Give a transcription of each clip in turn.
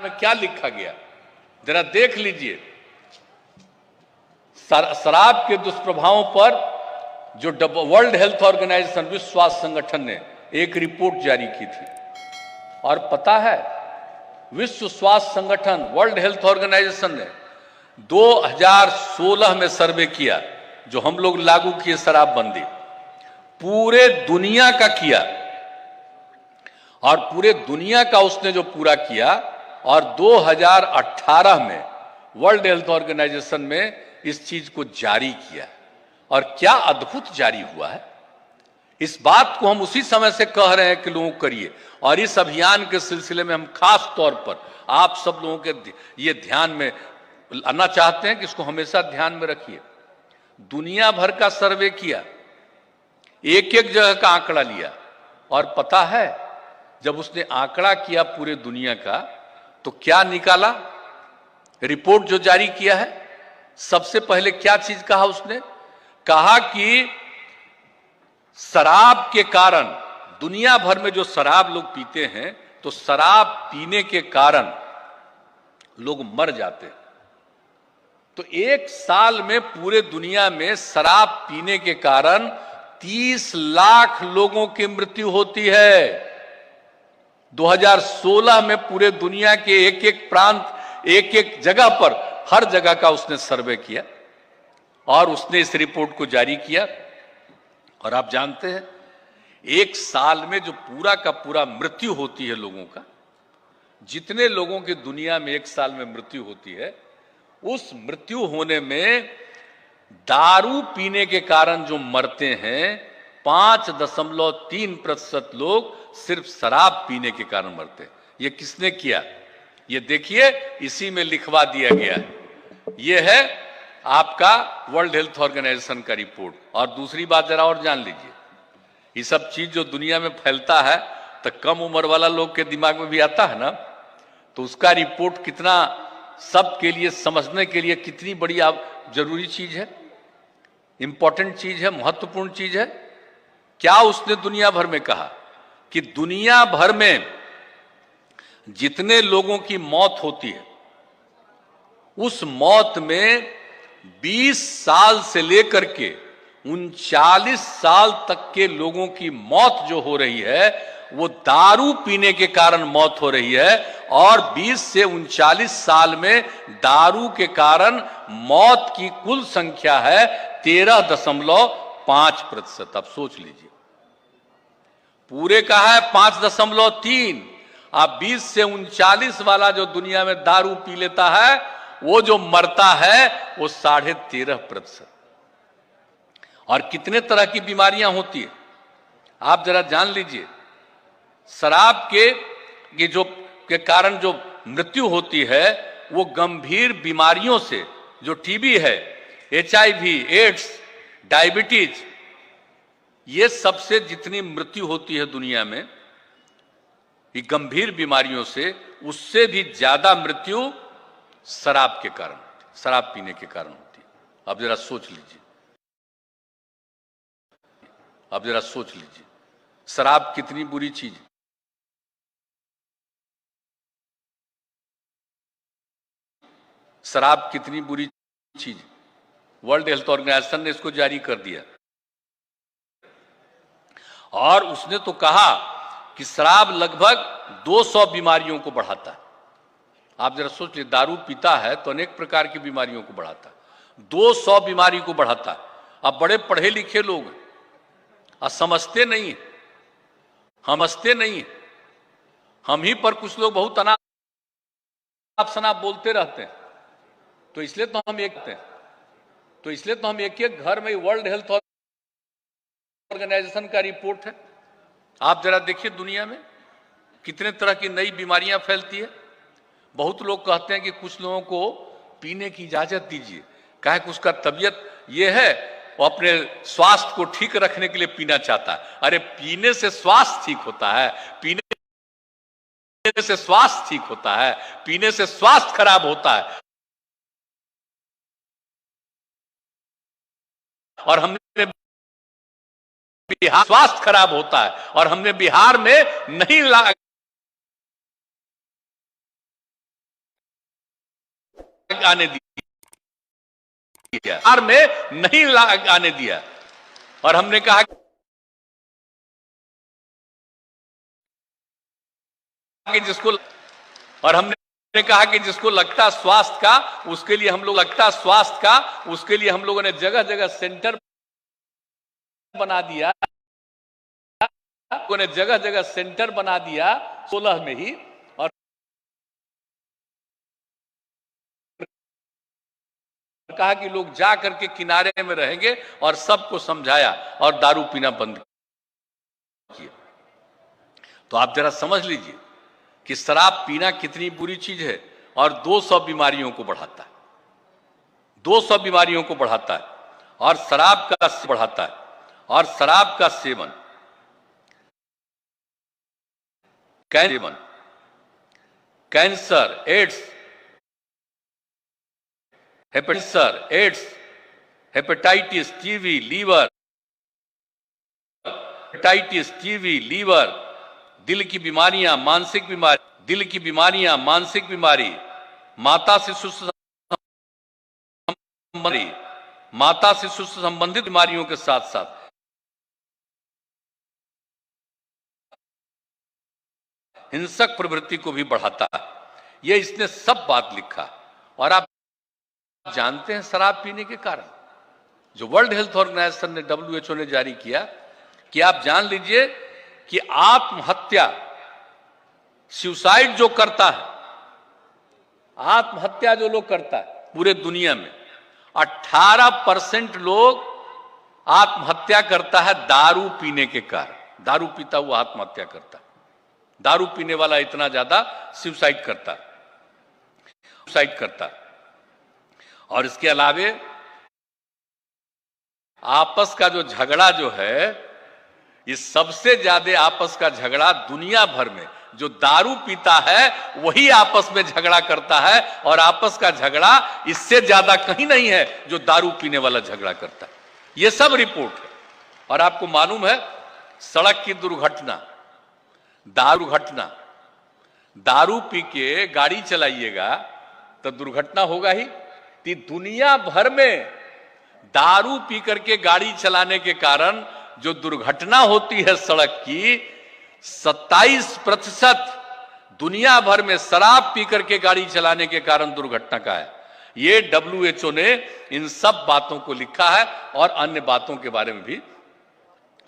में क्या लिखा गया जरा देख लीजिए। शराब के दुष्प्रभावों पर जो वर्ल्ड हेल्थ ऑर्गेनाइजेशन, विश्व स्वास्थ्य संगठन ने एक रिपोर्ट जारी की थी, और पता है विश्व स्वास्थ्य संगठन, वर्ल्ड हेल्थ ऑर्गेनाइजेशन ने 2016 में सर्वे किया, जो हम लोग लागू किए शराबबंदी, पूरे दुनिया का किया, और पूरे दुनिया का उसने जो पूरा किया, और 2018 में वर्ल्ड हेल्थ ऑर्गेनाइजेशन में इस चीज को जारी किया। और क्या अद्भुत जारी हुआ है। इस बात को हम उसी समय से कह रहे हैं कि लोगों करिए, और इस अभियान के सिलसिले में हम खास तौर पर आप सब लोगों के ये ध्यान में लाना चाहते हैं कि इसको हमेशा ध्यान में रखिए। दुनिया भर का सर्वे किया, एक एक जगह का आंकड़ा लिया, और पता है जब उसने आंकड़ा किया पूरे दुनिया का तो क्या निकाला। रिपोर्ट जो जारी किया है, सबसे पहले क्या चीज कहा उसने, कहा कि शराब के कारण, दुनिया भर में जो शराब लोग पीते हैं, तो शराब पीने के कारण लोग मर जाते हैं। तो एक साल में पूरे दुनिया में शराब पीने के कारण 30 लाख लोगों की मृत्यु होती है। 2016 में पूरे दुनिया के एक एक प्रांत, एक एक जगह पर, हर जगह का उसने सर्वे किया और उसने इस रिपोर्ट को जारी किया। और आप जानते हैं एक साल में जो पूरा का पूरा मृत्यु होती है लोगों का, जितने लोगों की दुनिया में एक साल में मृत्यु होती है, उस मृत्यु होने में दारू पीने के कारण जो मरते हैं 5.3% लोग सिर्फ शराब पीने के कारण मरते हैं। ये किसने किया, ये देखिए, इसी में लिखवा दिया गया है। ये है आपका वर्ल्ड हेल्थ ऑर्गेनाइजेशन का रिपोर्ट। और दूसरी बात जरा और जान लीजिए, ये सब चीज जो दुनिया में फैलता है तो कम उम्र वाला लोग के दिमाग में भी आता है ना, तो उसका रिपोर्ट कितना सबके लिए समझने के लिए कितनी बड़ी जरूरी चीज है, इंपॉर्टेंट चीज है, महत्वपूर्ण चीज है। क्या उसने दुनिया भर में कहा कि दुनिया भर में जितने लोगों की मौत होती है, उस मौत में 20 साल से लेकर के 39 साल तक के लोगों की मौत जो हो रही है वो दारू पीने के कारण मौत हो रही है। और 20 से 39 साल में दारू के कारण मौत की कुल संख्या है 13.5%। अब सोच लीजिए, पूरे का है 5.3, अब 20 से 39 वाला जो दुनिया में दारू पी लेता है, वो जो मरता है वो 13.5%। और कितने तरह की बीमारियां होती है आप जरा जान लीजिए। शराब के कारण जो मृत्यु होती है वो गंभीर बीमारियों से, जो टीबी है, HIV, एड्स, डायबिटीज, ये सबसे जितनी मृत्यु होती है दुनिया में, ये गंभीर बीमारियों से, उससे भी ज्यादा मृत्यु शराब के कारण, शराब पीने के कारण होती है। अब जरा सोच लीजिए, अब जरा सोच लीजिए, शराब कितनी बुरी चीज है। शराब कितनी बुरी चीज है। वर्ल्ड हेल्थ ऑर्गेनाइजेशन ने इसको जारी कर दिया, और उसने तो कहा कि शराब लगभग 200 बीमारियों को बढ़ाता है। आप जरा सोच लीजिए, दारू पीता है तो अनेक प्रकार की बीमारियों को बढ़ाता है, 200 बीमारी को बढ़ाता है। अब बड़े पढ़े लिखे लोग हैं और समझते नहीं है, समझते नहीं है। हम ही पर कुछ लोग बहुत अनाप शनाप बोलते रहते हैं, तो इसलिए तो हम एक घर में वर्ल्ड हेल्थ ऑर्गेनाइजेशन का रिपोर्ट है। आप जरा देखिए दुनिया में कितने तरह की नई बीमारियां फैलती है। बहुत लोग कहते हैं कि कुछ लोगों को पीने की इजाजत दीजिए, काहे कि उसका तबीयत ये है, वो अपने स्वास्थ्य को ठीक रखने के लिए पीना चाहता है। अरे पीने से स्वास्थ्य ठीक होता है, पीने से स्वास्थ्य ठीक होता है, पीने से स्वास्थ्य खराब होता है। और हमने बिहार स्वास्थ्य खराब होता है, और हमने बिहार में नहीं आने दिया, में नहीं आने दिया। और हमने कहा कि जिसको लगता स्वास्थ्य का, उसके लिए हम लोगों ने जगह जगह सेंटर बना दिया, 16 में ही, और कहा कि लोग जा करके किनारे में रहेंगे, और सबको समझाया और दारू पीना बंद किया। तो आप जरा समझ लीजिए कि शराब पीना कितनी बुरी चीज है, और 200 बीमारियों को बढ़ाता है, 200 बीमारियों को बढ़ाता है, और शराब का बढ़ाता है। और शराब का सेवन cancer, AIDS, hepatitis, TB, liver, दिल की बीमारियां, मानसिक बीमारी, माता शिशु से संबंधित बीमारियों के साथ साथ हिंसक प्रवृत्ति को भी बढ़ाता है। ये इसने सब बात लिखा। और आप जानते हैं शराब पीने के कारण, जो वर्ल्ड हेल्थ ऑर्गेनाइजेशन ने, WHO ने जारी किया, कि आप जान लीजिए कि आत्महत्या, सुसाइड जो करता है, आत्महत्या जो लोग करता है पूरे दुनिया में, 18% लोग आत्महत्या करता है दारू पीने के कारण। दारू पीता हुआ आत्महत्या करता है। दारू पीने वाला इतना ज्यादा सुसाइड करता। और इसके अलावे आपस का जो झगड़ा जो है, इस सबसे ज्यादा आपस का झगड़ा दुनिया भर में जो दारू पीता है वही आपस में झगड़ा करता है, और आपस का झगड़ा इससे ज्यादा कहीं नहीं है जो दारू पीने वाला झगड़ा करता है। यह सब रिपोर्ट है। और आपको मालूम है, सड़क की दुर्घटना, दारू पी के गाड़ी चलाइएगा तो दुर्घटना होगा ही। दुनिया भर में दारू पी करके गाड़ी चलाने के कारण जो दुर्घटना होती है सड़क की, 27% दुनिया भर में शराब पी करके गाड़ी चलाने के कारण दुर्घटना का है। ये WHO ने इन सब बातों को लिखा है, और अन्य बातों के बारे में भी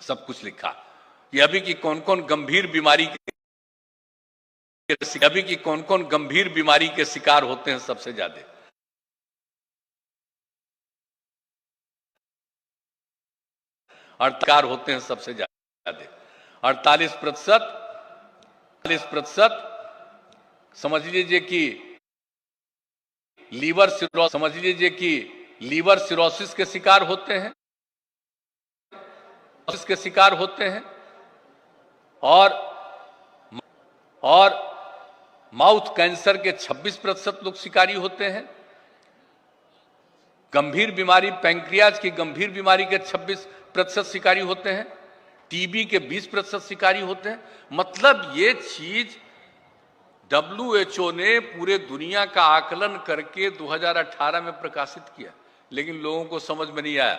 सब कुछ लिखा। ये अभी की कौन कौन गंभीर बीमारी के शिकार होते हैं सबसे ज्यादा। और शिकार होते हैं सबसे ज्यादा 48%। समझ लीजिए कि लीवर सिरोसिस के शिकार होते हैं, और माउथ कैंसर के 26% लोग शिकारी होते हैं। गंभीर बीमारी, पैंक्रियाज की गंभीर बीमारी के 26% शिकारी होते हैं। टीबी के 20% शिकारी होते हैं। मतलब ये चीज WHO ने पूरे दुनिया का आकलन करके 2018 में प्रकाशित किया, लेकिन लोगों को समझ में नहीं आया।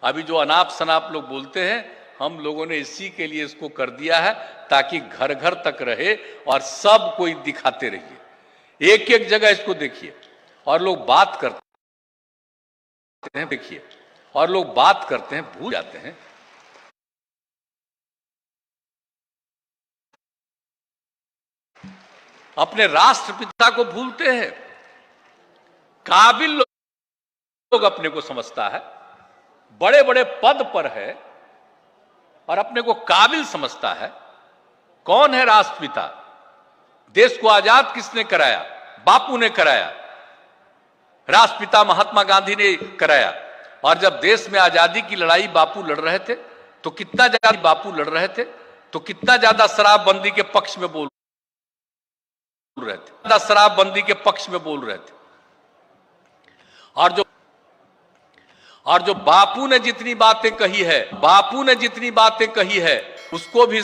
अभी जो अनाप शनाप लोग बोलते हैं, हम लोगों ने इसी के लिए इसको कर दिया है, ताकि घर घर तक रहे और सब कोई दिखाते रहिए। एक एक जगह इसको देखिए, और लोग बात करते हैं, भूल जाते हैं। अपने राष्ट्रपिता को भूलते हैं। काबिल लोग अपने को समझता है, बड़े बड़े पद पर है और अपने को काबिल समझता है। कौन है राष्ट्रपिता? देश को आजाद किसने कराया? बापू ने कराया, राष्ट्रपिता महात्मा गांधी ने कराया। और जब देश में आजादी की लड़ाई बापू लड़ रहे थे, तो कितना ज्यादा शराबबंदी के पक्ष में बोल रहे थे। और जो बापू ने जितनी बातें कही है, उसको भी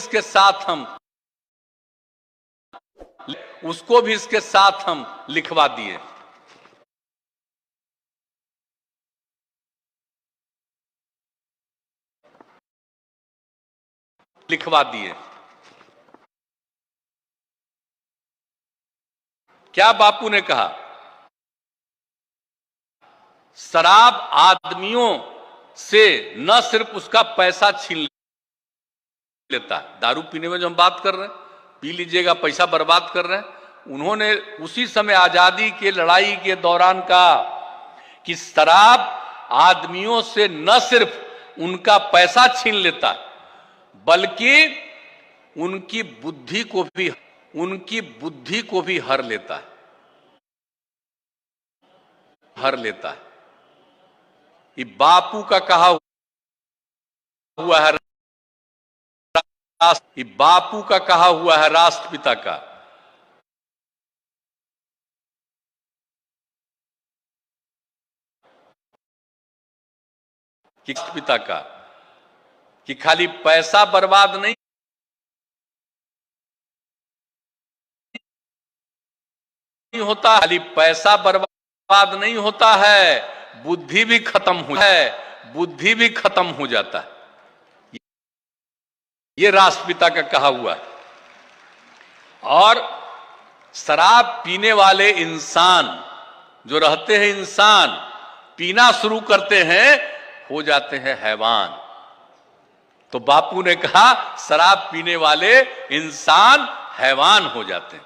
इसके साथ हम लिखवा दिए। लिखवा दिए। क्या बापू ने कहा? शराब आदमियों से न सिर्फ उसका पैसा छीन लेता है, दारू पीने में जो हम बात कर रहे हैं, पी लीजिएगा, पैसा बर्बाद कर रहे हैं, उन्होंने उसी समय आजादी के लड़ाई के दौरान कहा कि शराब आदमियों से न सिर्फ उनका पैसा छीन लेता है बल्कि उनकी बुद्धि को भी हर लेता है। ये बापू का कहा हुआ है, ये बापू का कहा हुआ है, राष्ट्रपिता का। पिता का कि खाली पैसा बर्बाद नहीं होता, खाली पैसा बर्बाद नहीं होता है, बुद्धि भी खत्म हो जाता है। ये राष्ट्रपिता का कहा हुआ है। और शराब पीने वाले इंसान जो रहते हैं, इंसान पीना शुरू करते हैं, हो जाते हैं हैवान। तो बापू ने कहा शराब पीने वाले इंसान हैवान हो जाते हैं।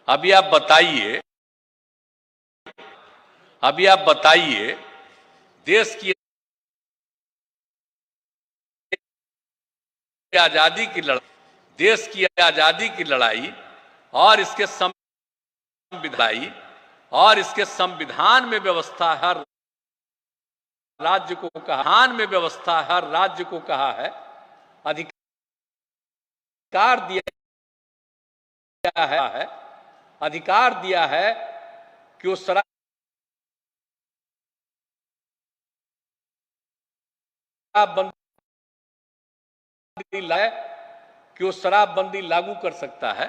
अभी आप बताइए देश की आजादी की लड़ाई और इसके संविधान में व्यवस्था हर राज्य को कहा है, अधिकार दिया है कि वो शराबबंदी लागू कर सकता है।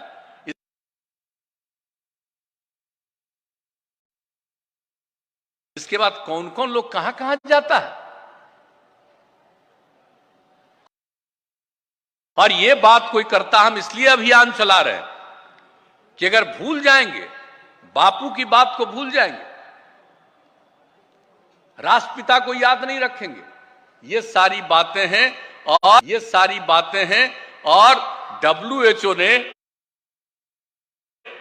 इसके बाद कौन कौन लोग कहां कहां जाता है। और ये बात कोई करता, हम इसलिए अभियान चला रहे हैं कि अगर भूल जाएंगे, बापू की बात को भूल जाएंगे, राष्ट्रपिता को याद नहीं रखेंगे, ये सारी बातें हैं। और WHO ने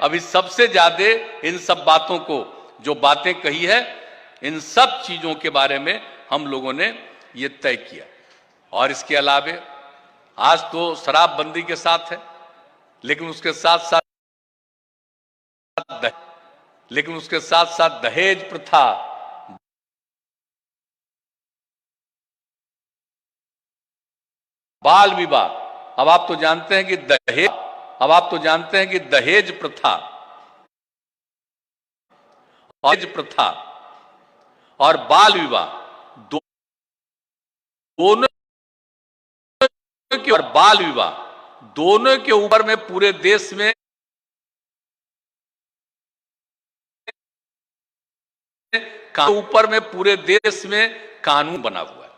अभी सबसे ज्यादा इन सब बातों को, जो बातें कही है, इन सब चीजों के बारे में हम लोगों ने ये तय किया। और इसके अलावे आज तो शराबबंदी के साथ है, लेकिन उसके साथ साथ दहेज प्रथा, बाल विवाह। अब आप तो जानते हैं कि दहेज प्रथा और बाल विवाह दोनों के ऊपर में पूरे देश में कानून बना हुआ है।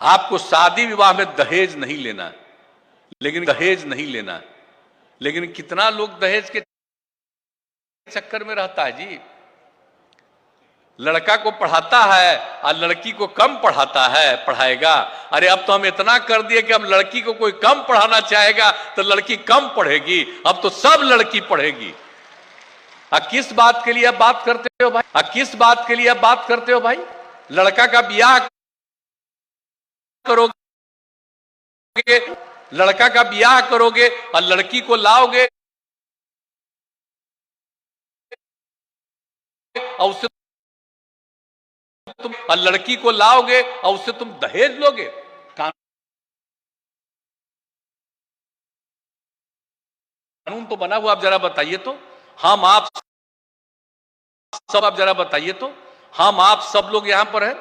आपको शादी विवाह में दहेज नहीं लेना है, लेकिन कितना लोग दहेज के चक्कर में रहता है जी। लड़का को पढ़ाता है और लड़की को कम पढ़ाएगा। अरे अब तो हम इतना कर दिए कि अब लड़की को कोई कम पढ़ाना चाहेगा तो लड़की कम पढ़ेगी, अब तो सब लड़की पढ़ेगी। किस बात के लिए आप बात करते हो भाई? लड़का का ब्याह करोगे और लड़की को लाओगे और उससे तुम दहेज लोगे। कानून तो बना हुआ, आप जरा बताइए तो, हम आप सब लोग यहां पर हैं।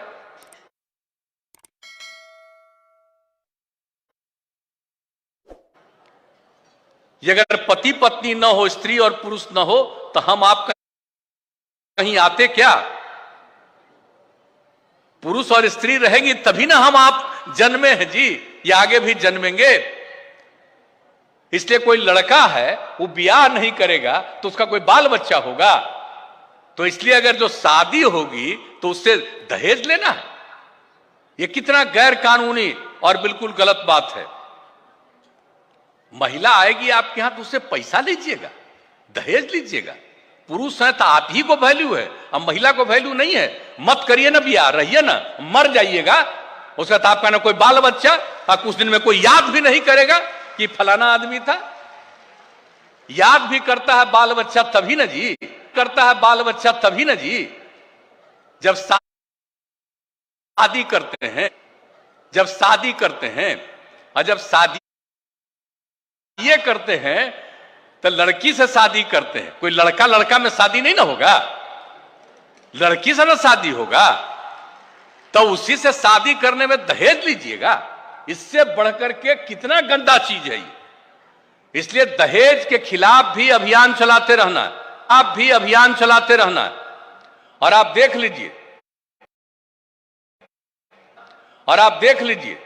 ये अगर पति पत्नी न हो, स्त्री और पुरुष न हो, तो हम आप कहीं आते क्या? पुरुष और स्त्री रहेंगी तभी ना हम आप जन्मे हैं जी, ये आगे भी जन्मेंगे। इसलिए कोई लड़का है वो ब्याह नहीं करेगा तो उसका कोई बाल बच्चा होगा? तो इसलिए अगर जो शादी होगी तो उससे दहेज लेना है, ये कितना गैर कानूनी और बिल्कुल गलत बात है। महिला आएगी आपके यहां तो उससे पैसा लीजिएगा, दहेज लीजिएगा। पुरुष है तो आप ही को वैल्यू है, अब महिला को वैल्यू नहीं है। मत करिए ना ब्याह, रहिए ना, मर जाइएगा, उसका तो आपका ना कोई बाल बच्चा, और कुछ दिन में कोई याद भी नहीं करेगा कि फलाना आदमी था। याद भी करता है बाल बच्चा तभी ना जी, करता है बाल बच्चा तभी ना जी जब शादी करते हैं, जब शादी करते हैं। और जब शादी ये करते हैं तो लड़की से शादी करते हैं। कोई लड़का लड़का में शादी नहीं ना होगा, लड़की से ना शादी होगा, तो उसी से शादी करने में दहेज लीजिएगा। इससे बढ़कर के कितना गंदा चीज है ये। इसलिए दहेज के खिलाफ भी अभियान चलाते रहना है, आप भी अभियान चलाते रहना है। और आप देख लीजिए, और आप देख लीजिए,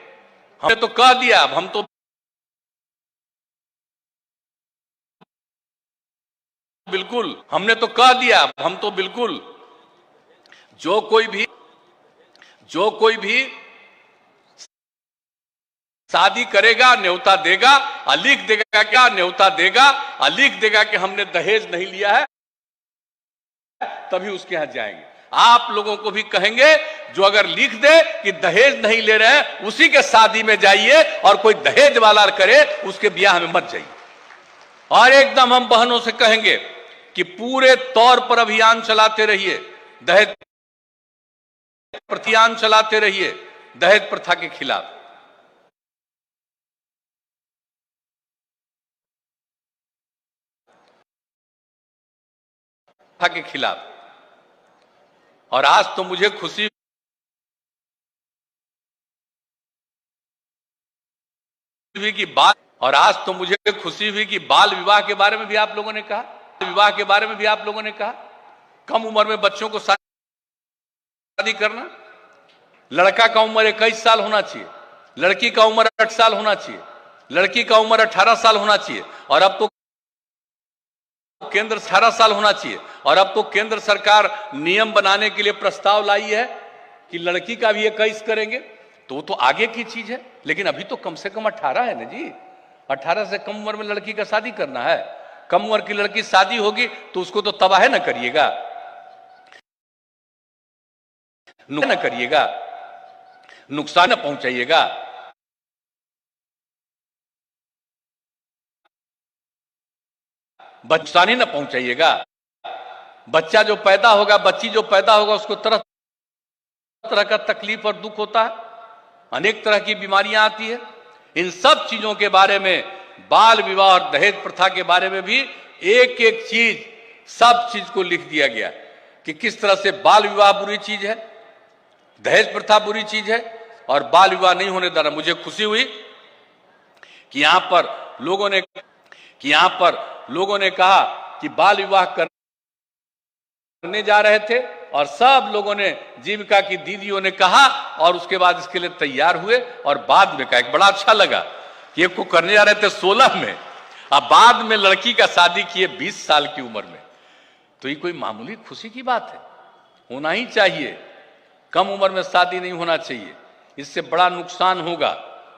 हमने तो कह दिया, अब हम तो बिल्कुल, हमने तो कह दिया, हम तो बिल्कुल जो कोई भी शादी करेगा न्योता देगा और लिख देगा, क्या न्योता देगा और लिख देगा कि हमने दहेज नहीं लिया है, तभी उसके यहां जाएंगे। आप लोगों को भी कहेंगे जो अगर लिख दे कि दहेज नहीं ले रहे हैं उसी के शादी में जाइए, और कोई दहेज वाला करे उसके ब्याह में मत जाइए। और एकदम हम बहनों से कहेंगे कि पूरे तौर पर अभियान चलाते रहिए, दहेज प्रतियान चलाते रहिए दहेज प्रथा के खिलाफ। के खिलाफ। और आज तो मुझे खुशी हुई कि बाल विवाह के बारे में भी आप लोगों ने कहा, विवाह के बारे में भी आप लोगों ने कहा, कम उम्र में बच्चों को शादी करना। लड़का का उम्र 21 साल होना चाहिए, लड़की का उम्र 8 साल होना चाहिए, लड़की का उम्र 18 साल होना चाहिए, और अब तो केंद्र 18 साल होना चाहिए। और अब तो केंद्र सरकार नियम बनाने के लिए प्रस्ताव लाई है कि लड़की का भी 21 करेंगे, तो वो तो आगे की चीज है। लेकिन अभी तो कम से कम 18 है ना जी, 18 से कम उम्र में लड़की का शादी करना है। कम उम्र की लड़की शादी होगी तो उसको तो तबाह न करिएगा, नुकसान न पहुंचाइएगा। बच्चानी न पहुंचाइएगा। बच्चा जो पैदा होगा, बच्ची जो पैदा होगा, उसको तरह तरह का तकलीफ और दुख होता है, अनेक तरह की बीमारियां आती है। इन सब चीजों के बारे में, बाल विवाह और दहेज प्रथा के बारे में भी एक एक चीज, सब चीज को लिख दिया गया कि किस तरह से बाल विवाह बुरी चीज है, दहेज प्रथा बुरी चीज है, और बाल विवाह नहीं होने देना। मुझे खुशी हुई कि यहां पर लोगों ने कहा कि बाल विवाह करने जा रहे थे, और सब लोगों ने, जीविका की दीदियों ने कहा, और उसके बाद इसके लिए तैयार हुए। और बाद में कहा, एक बड़ा अच्छा लगा कि एक को करने जा रहे थे 16 में, अब बाद में लड़की का शादी किए 20 साल की उम्र में। तो ये कोई मामूली खुशी की बात है? होना ही चाहिए, कम उम्र में शादी नहीं होना चाहिए, इससे बड़ा नुकसान होगा।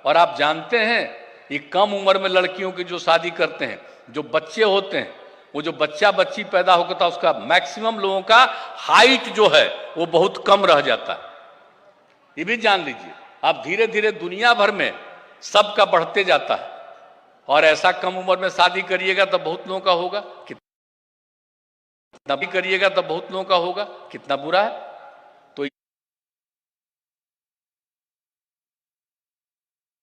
और आप जानते हैं, ये कम उम्र में लड़कियों की जो शादी करते हैं, जो बच्चे होते हैं, वो जो बच्चा बच्ची पैदा होता है, उसका मैक्सिमम लोगों का हाइट जो है वो बहुत कम रह जाता है। ये भी जान लीजिए, आप धीरे धीरे दुनिया भर में सबका बढ़ते जाता है। और ऐसा कम उम्र में शादी करिएगा तो बहुत लोगों का होगा, कितना भी करिएगा तो बहुत लोगों का होगा, कितना बुरा है। तो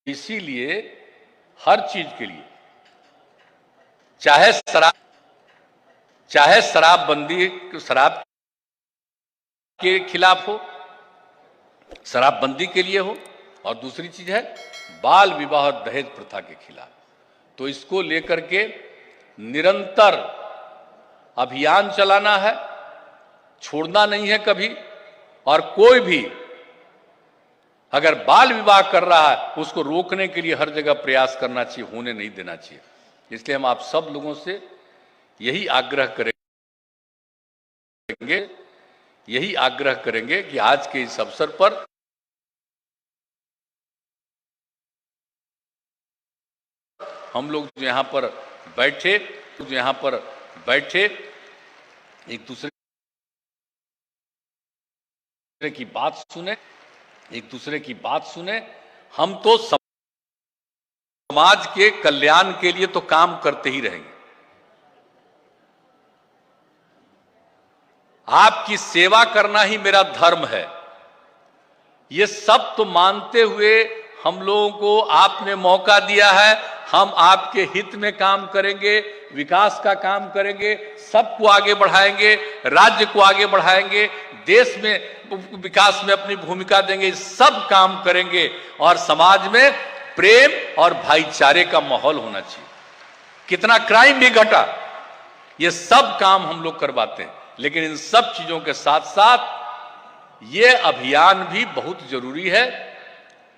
इसीलिए हर चीज के लिए, चाहे शराबबंदी, शराब के खिलाफ हो, शराबबंदी के लिए हो, और दूसरी चीज है बाल विवाह और दहेज प्रथा के खिलाफ। तो इसको लेकर के निरंतर अभियान चलाना है, छोड़ना नहीं है कभी। और कोई भी अगर बाल विवाह कर रहा है उसको रोकने के लिए हर जगह प्रयास करना चाहिए, होने नहीं देना चाहिए। इसलिए हम आप सब लोगों से यही आग्रह करेंगे कि आज के इस अवसर पर हम लोग जो यहाँ पर बैठे एक दूसरे की बात सुने। हम तो समाज के कल्याण के लिए तो काम करते ही रहेंगे। आपकी सेवा करना ही मेरा धर्म है, ये सब तो मानते हुए हम लोगों को आपने मौका दिया है। हम आपके हित में काम करेंगे, विकास का काम करेंगे, सबको आगे बढ़ाएंगे, राज्य को आगे बढ़ाएंगे, देश में विकास में अपनी भूमिका देंगे, सब काम करेंगे। और समाज में प्रेम और भाईचारे का माहौल होना चाहिए। कितना क्राइम भी घटा, ये सब काम हम लोग करवाते हैं। लेकिन इन सब चीजों के साथ साथ ये अभियान भी बहुत जरूरी है।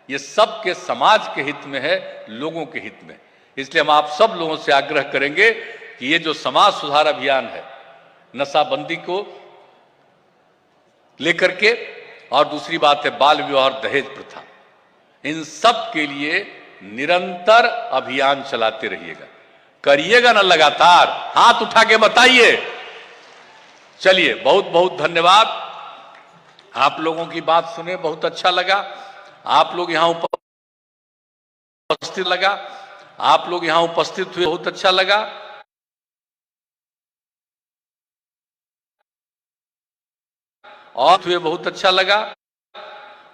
ये सबके समाज के हित में है, लोगों के हित में। इसलिए हम आप सब लोगों से आग्रह करेंगे कि ये जो समाज सुधार अभियान है, नशाबंदी को लेकर के, और दूसरी बात है बाल विवाह और दहेज प्रथा, इन सब के लिए निरंतर अभियान चलाते रहिएगा। करिएगा ना लगातार, हाथ उठा के बताइए। चलिए, बहुत बहुत धन्यवाद। आप लोगों की बात सुने बहुत अच्छा लगा। आप लोग यहां उपस्थित हुए बहुत अच्छा लगा। और हुए बहुत अच्छा लगा।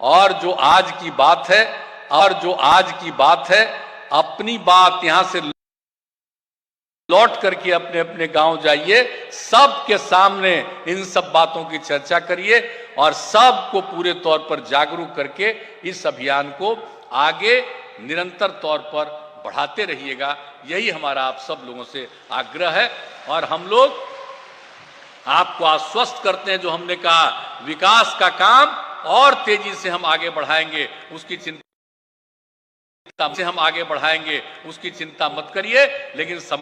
और जो आज की बात है, अपनी बात यहां से लौट करके अपने अपने गांव जाइए, सबके सामने इन सब बातों की चर्चा करिए और सबको पूरे तौर पर जागरूक करके इस अभियान को आगे निरंतर तौर पर बढ़ाते रहिएगा। यही हमारा आप सब लोगों से आग्रह है। और हम लोग आपको आश्वस्त करते हैं, जो हमने कहा विकास का काम और तेजी से हम आगे बढ़ाएंगे, उसकी चिंता मत करिए। लेकिन समाज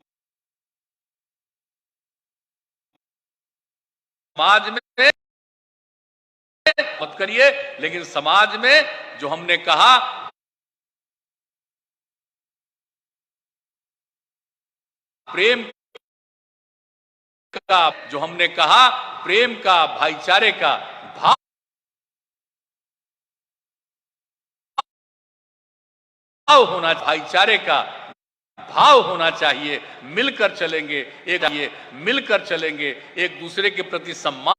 में जो हमने कहा प्रेम का, भाईचारे का भाव होना चाहिए। मिलकर चलेंगे, एक दूसरे के प्रति सम्मान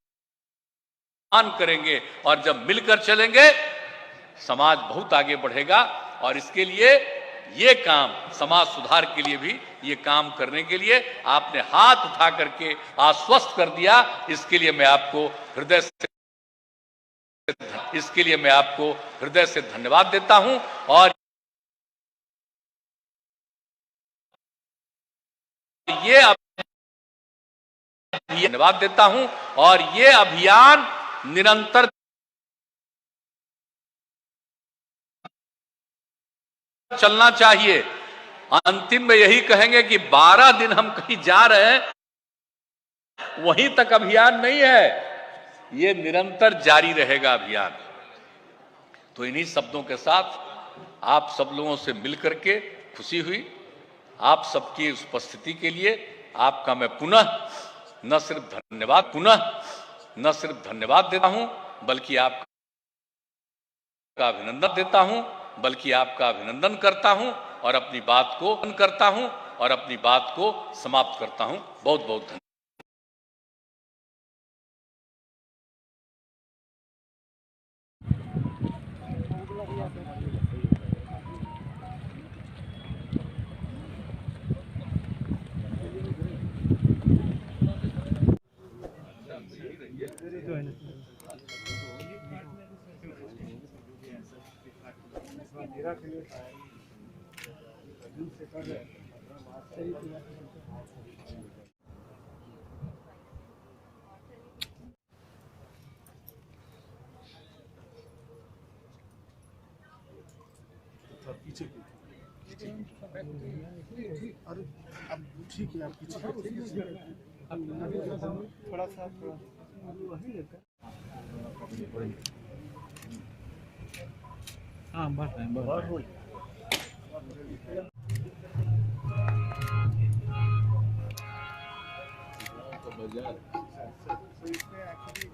करेंगे, और जब मिलकर चलेंगे समाज बहुत आगे बढ़ेगा। और इसके लिए ये काम, समाज सुधार के लिए भी ये काम करने के लिए आपने हाथ उठा करके आश्वस्त कर दिया। इसके लिए मैं आपको हृदय से धन्यवाद देता हूं। और ये अभियान निरंतर चलना चाहिए। अंतिम में यही कहेंगे कि 12 दिन हम कहीं जा रहे हैं, वहीं तक अभियान नहीं है, ये निरंतर जारी रहेगा अभियान। तो इन्हीं शब्दों के साथ आप सब लोगों से मिलकर के खुशी हुई। आप सबकी उपस्थिति के लिए आपका मैं पुनः न सिर्फ धन्यवाद देता हूं, बल्कि आपका अभिनंदन करता हूं और अपनी बात को समाप्त करता हूं। बहुत बहुत धन्यवाद। सर पीछे की। अरे अब ठीक है, आप पीछे थोड़ा सा हाँ बस है बस तो इसमें एक्चुअली